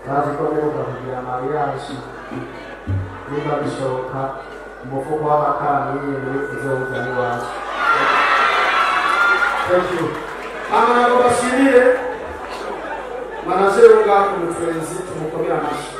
bazi ko bibuka kugira mariage niba bishoboka umufuko w'amakara miliyoni uzoza n'iwacu. Thank you. Ntabwo bashimire manajeri w'ubwako umucuruzi tumukomera amashyi.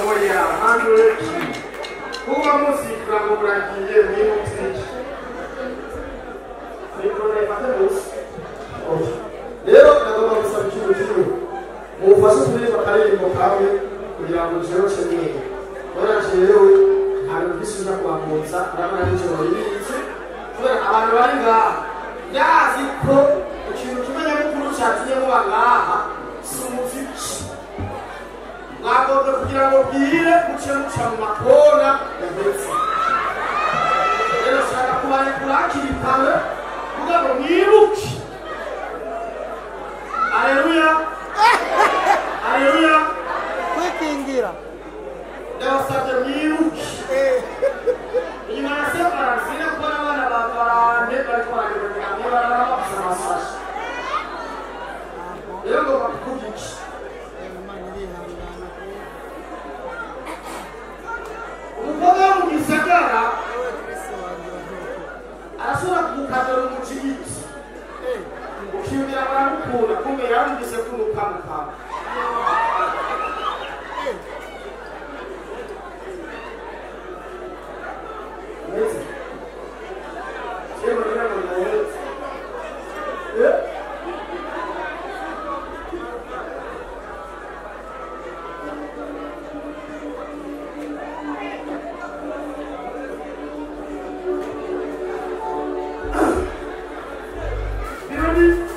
Oya handure kuba musika ngo buragiye n'imutiki nikore patemos rero nagomba gusaba ikintu kimwe mufashe kuririmba akaririmbo kawe kugira ngo jero chenye ora jewe hari bisubiza kwamutsa urabona n'ijoro ribitse kubera abantu bari ngaha yazi ko ikintu kimenya mukuru cyatinye mu bangaha si umuziki mwagomba kugira ngo bwire muce muca mu makona ndetse rero shaka kubarekura hakiri kare kugira ngo mwibuke. Aleluya, aleluya, kwikingira ndabasabye mwibuke. Inyuma ya separasi no kubona abana bavarande bariko baragerageza hamwe barabafasha amasashi rero ngo bakuvuga iki umukobwa wo mu gisagara arashobora kugukadora umucigiti ukiyumvira baramukunda kumbe yarumvise ko umukamukama What is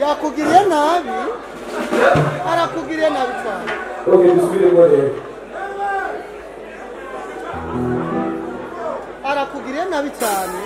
yakugiriye nabi arakugiriye nabi cyane okay dusubiremo rero arakugiriye nabi cyane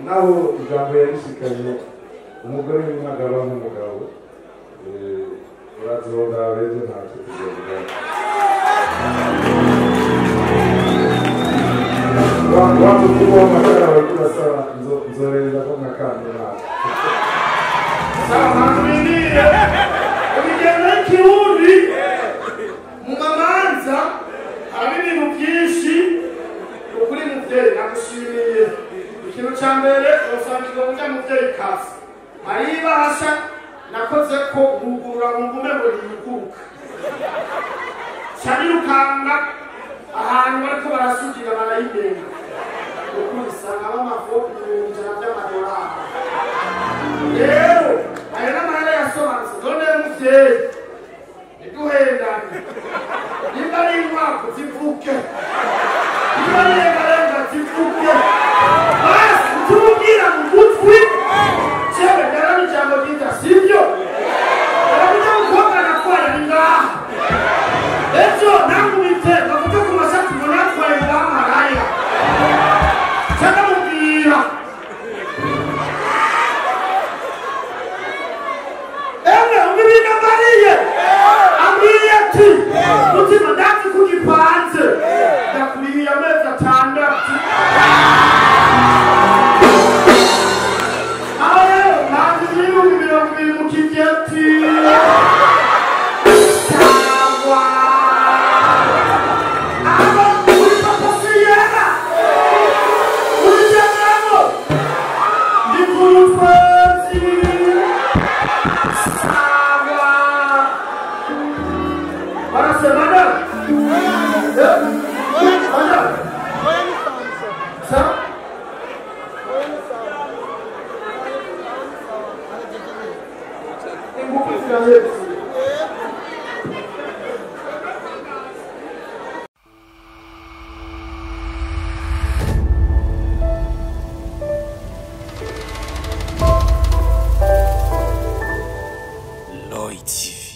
naho ijambo yarishikanye umugore w'umugabo n'umugabo urazonda beje ntacyo tuzovuga watu kubwa makara wakula sawa nzoreza kwa makande na sawa manduminie ubigenda ikirundi mu mamanza harimo ibintu byinshi ukuri muvyeyi nagushimiye ikintu ca mbere usangirwa burya muvyeyi kasi hari ibasha nakoze ko ngugurura mu ngume ngo niyuguruka canirukanga ahantu bariko barasudira barayimenga ukuri sanga b'amafopi ibihumbi ijana vy'amadolari rero ayo n'amahera yasobanutse none muvyeyi ntiduhendane nimba ari inkwavu zivuge nimba ari rengarenga zivuge basi utubwira mu gutwi jewe ndaraba ijambo ryiza sivyo ndarabija gukobwa natwara ni ngaha ejo nangubite bavuge ku mashati ngo natwaye ngaha maraya cyangwa mubwira emwe umubina mariye ambwiye ati mutima ndazi kugipanze ndakuriye amezi atandatu aho rero ntanzi ibihumbi 20 mu kigeti cyangwa abo uri papa siyera uri jangamo ndi kurutwezi sawa barasemana Lloyd TV.